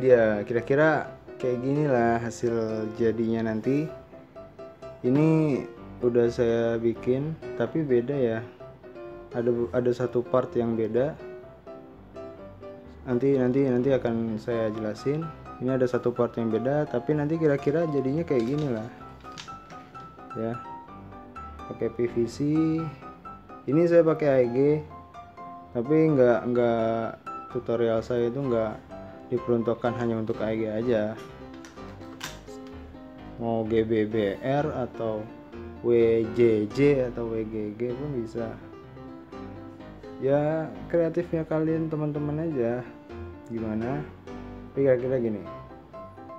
dia, kira-kira kayak gini lah hasil jadinya nanti. Ini udah saya bikin tapi beda ya, ada satu part yang beda. Nanti akan saya jelasin. Ini ada satu part yang beda, tapi nanti kira-kira jadinya kayak gini lah ya, pakai PVC. Ini saya pakai AEG, tapi nggak tutorial saya itu nggak diperuntukkan hanya untuk AEG aja. Mau GBBR atau WJJ atau WGG pun bisa ya, kreatifnya kalian teman-teman aja gimana. Tapi kira-kira gini,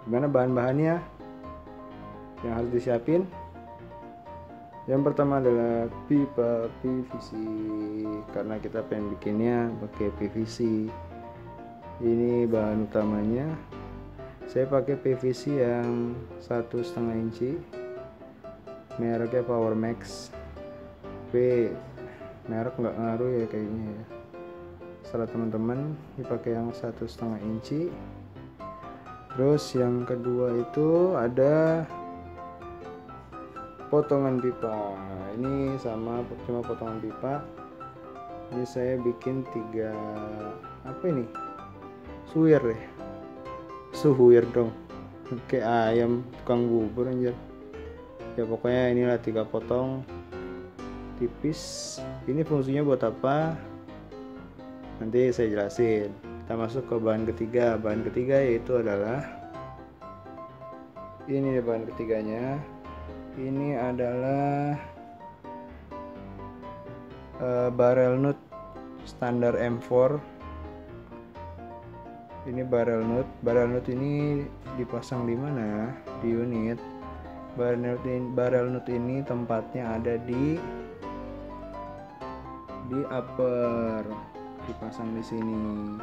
gimana bahan-bahannya yang harus disiapin. Yang pertama adalah pipa PVC, karena kita pengen bikinnya pakai PVC. Ini bahan utamanya. Saya pakai PVC yang 1,5 inci, mereknya Power Max. Tapi merek nggak ngaruh ya kayaknya ya, salah teman-teman. Dipakai yang 1,5 inci. Terus yang kedua itu ada potongan pipa. Ini sama, cuma potongan pipa. Ini saya bikin 3 apa ini, suwir deh, suwir dong, kayak ayam tukang bubur anjir ya. Pokoknya inilah 3 potong tipis. Ini fungsinya buat apa nanti saya jelasin. Kita masuk ke bahan ketiga. Bahan ketiga yaitu adalah ini, bahan ketiganya ini adalah barrel nut standar M4. Ini barrel nut ini dipasang di mana? Di unit. Barrel nut ini tempatnya ada di upper, dipasang di sini.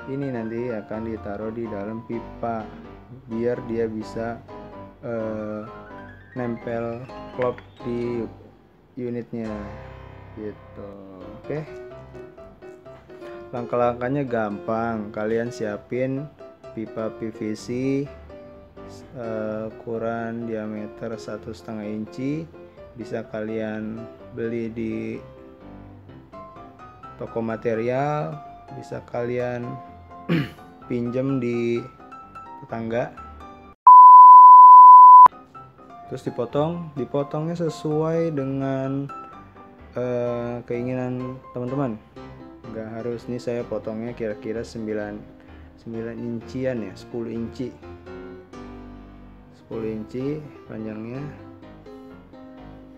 Ini nanti akan ditaruh di dalam pipa biar dia bisa nempel klop di unitnya gitu. Oke. Langkah-langkahnya gampang. Kalian siapin pipa PVC ukuran diameter 1,5 inci. Bisa kalian beli di toko material, bisa kalian pinjam di tetangga. Terus dipotongnya sesuai dengan keinginan teman-teman. Nggak harus nih, saya potongnya kira-kira 9 incian ya, 10 inci panjangnya,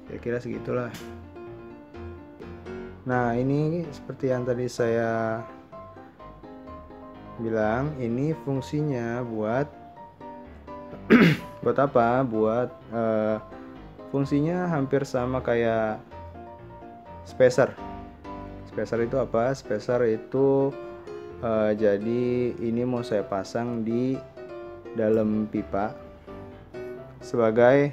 kira-kira segitulah. Nah, ini seperti yang tadi saya bilang, ini fungsinya buat buat apa? Buat fungsinya hampir sama kayak spacer. Spacer itu apa? Spacer itu jadi ini mau saya pasang di dalam pipa sebagai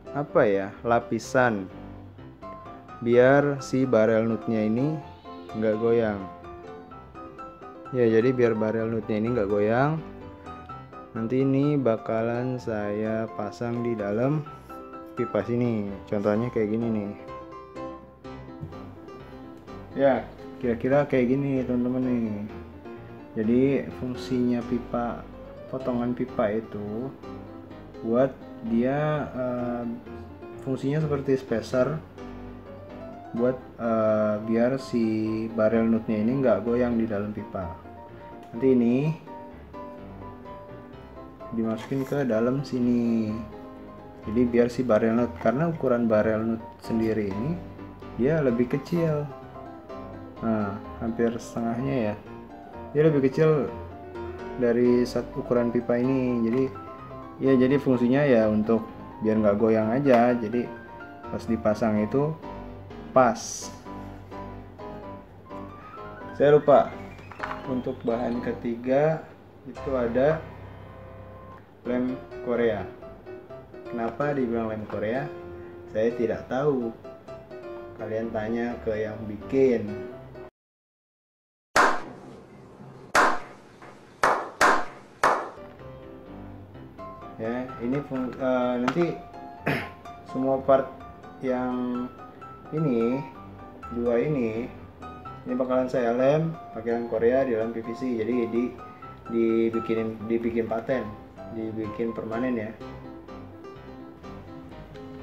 apa ya, lapisan biar si barrel nutnya ini nggak goyang ya. Jadi biar barrel nutnya ini nggak goyang, nanti ini bakalan saya pasang di dalam pipa sini. Contohnya kayak gini nih ya, kira-kira kayak gini teman-teman nih. Jadi fungsinya pipa, potongan pipa itu buat dia fungsinya seperti spacer buat biar si barrel nutnya ini nggak goyang di dalam pipa. Nanti ini dimasukin ke dalam sini. Jadi biar si barrel nut, karena ukuran barrel nut sendiri ini dia lebih kecil, hampir setengahnya ya, dia lebih kecil dari ukuran pipa ini. Jadi fungsinya ya untuk biar nggak goyang aja. Jadi pas dipasang itu pas. Saya lupa, untuk bahan ketiga itu ada lem Korea. Kenapa dibilang lem Korea? Saya tidak tahu. Kalian tanya ke yang bikin. ya. Ini nanti semua part yang ini dua ini bakalan saya lem pakai lem Korea di dalam PVC. Jadi dibikin paten, dibikin permanen ya.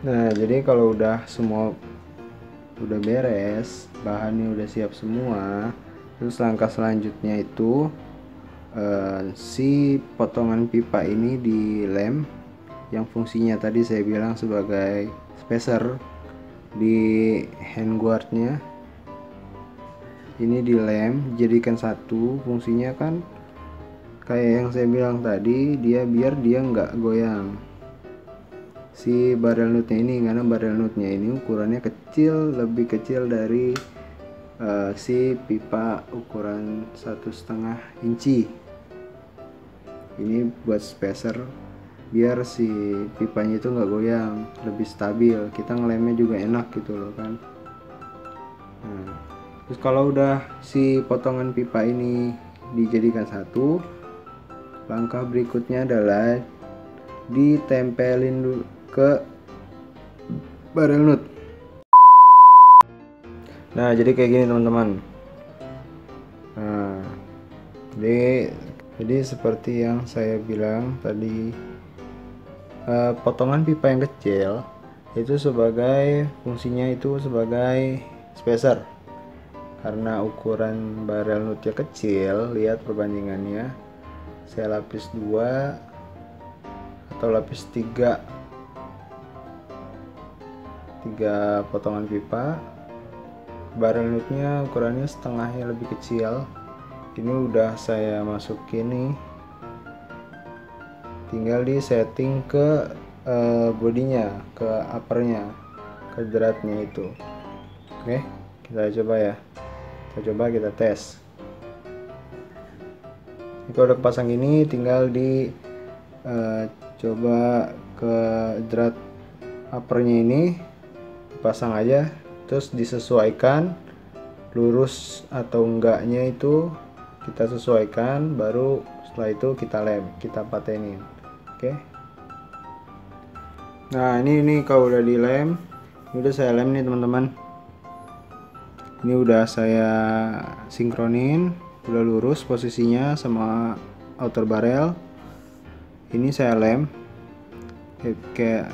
Nah, jadi kalau udah semua udah beres, bahannya udah siap semua, terus langkah selanjutnya itu si potongan pipa ini dilem, yang fungsinya tadi saya bilang sebagai spacer di handguardnya. Ini dilem, jadikan satu. Fungsinya kan kayak yang saya bilang tadi, biar dia nggak goyang si barrel nutnya ini, karena barrel nutnya ini ukurannya kecil, lebih kecil dari si pipa ukuran 1,5 inci. Ini buat spacer biar si pipanya itu nggak goyang, lebih stabil, kita ngelemnya juga enak gitu loh kan. Nah, terus kalau udah si potongan pipa ini dijadikan satu, langkah berikutnya adalah ditempelin dulu ke barrel nut. Nah, jadi kayak gini teman-teman. Nah, jadi seperti yang saya bilang tadi, potongan pipa yang kecil itu sebagai fungsinya itu sebagai spacer. Karena ukuran barrel nutnya kecil, lihat perbandingannya. Saya lapis 2 atau lapis 3 potongan pipa. Barrel nutnya ukurannya setengahnya lebih kecil. Ini udah saya masukin nih, tinggal di setting ke bodinya, ke uppernya, ke dratnya itu. Oke, kita coba ya, kita tes. Kalau udah pasang ini, tinggal di coba ke drat uppernya ini, pasang aja, terus disesuaikan lurus atau enggaknya itu kita sesuaikan, baru setelah itu kita lem, kita patenin. Oke. Nah, ini kalau udah dilem, ini udah saya lem nih teman-teman. Ini udah saya sinkronin, udah lurus posisinya sama outer barrel. Ini saya lem kayak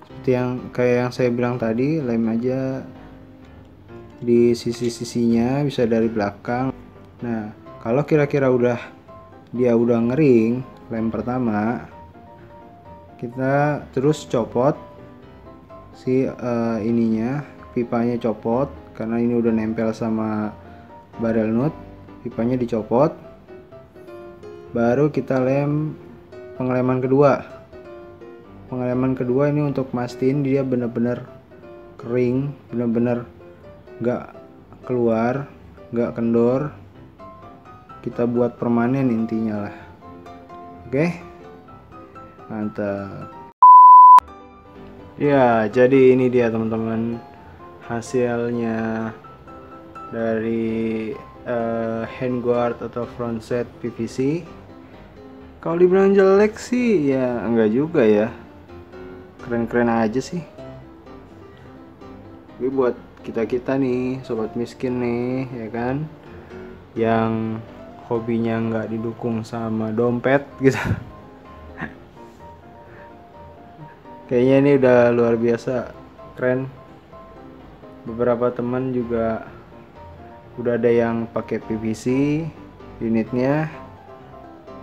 seperti yang saya bilang tadi, lem aja di sisi-sisinya, bisa dari belakang. Nah, kalau kira-kira dia udah ngering lem pertama, kita terus copot si ininya, pipanya copot, karena ini udah nempel sama barrel nut. Pipanya dicopot, baru kita lem pengeleman kedua. Pengeleman kedua ini untuk mastiin dia bener-bener kering, bener-bener nggak keluar, nggak kendor. Kita buat permanen intinya lah. Oke, mantap ya. Jadi ini dia teman-teman, hasilnya dari handguard atau front set PVC. Kalau dibilang jelek sih ya enggak juga ya, keren-keren aja sih. Ini buat kita nih, sobat miskin nih ya kan, yang hobinya nggak didukung sama dompet gitu. Kayaknya ini udah luar biasa keren. Beberapa teman juga udah ada yang pakai PVC unitnya,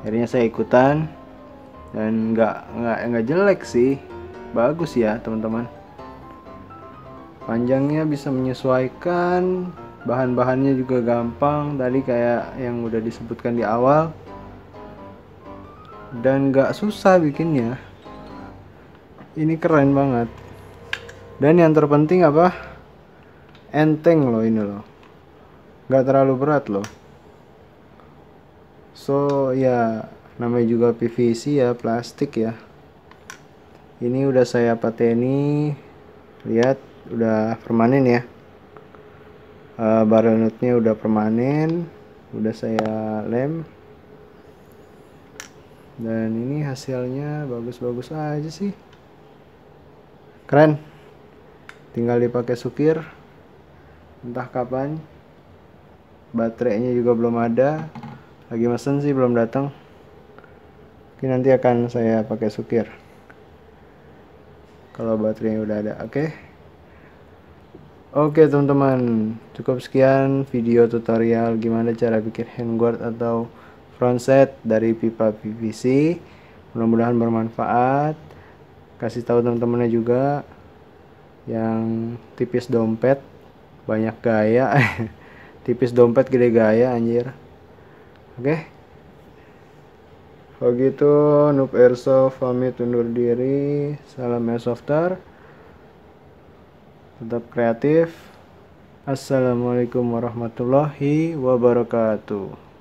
akhirnya saya ikutan, dan nggak jelek sih, bagus ya teman-teman. Panjangnya bisa menyesuaikan, bahan-bahannya juga gampang tadi kayak yang udah disebutkan di awal, dan nggak susah bikinnya. Ini keren banget, dan yang terpenting apa, enteng loh ini loh, nggak terlalu berat loh. So ya, namanya juga PVC ya, plastik ya. Ini udah saya pateni, lihat udah permanen ya. Barrel nutnya udah permanen, udah saya lem. Dan ini hasilnya bagus-bagus aja sih, keren. Tinggal dipakai sukir, entah kapan. Baterainya juga belum ada, lagi mesen sih belum datang. Mungkin nanti akan saya pakai sukir kalau baterainya udah ada. Oke teman-teman, cukup sekian video tutorial gimana cara bikin handguard atau frontset dari pipa PVC. Mudah-mudahan bermanfaat. Kasih tahu teman-temannya juga yang tipis dompet banyak gaya. Tipis dompet gede gaya anjir. Kalau gitu Noob Airsoft pamit undur diri. Salam Airsofter, tetap kreatif. Assalamualaikum warahmatullahi wabarakatuh.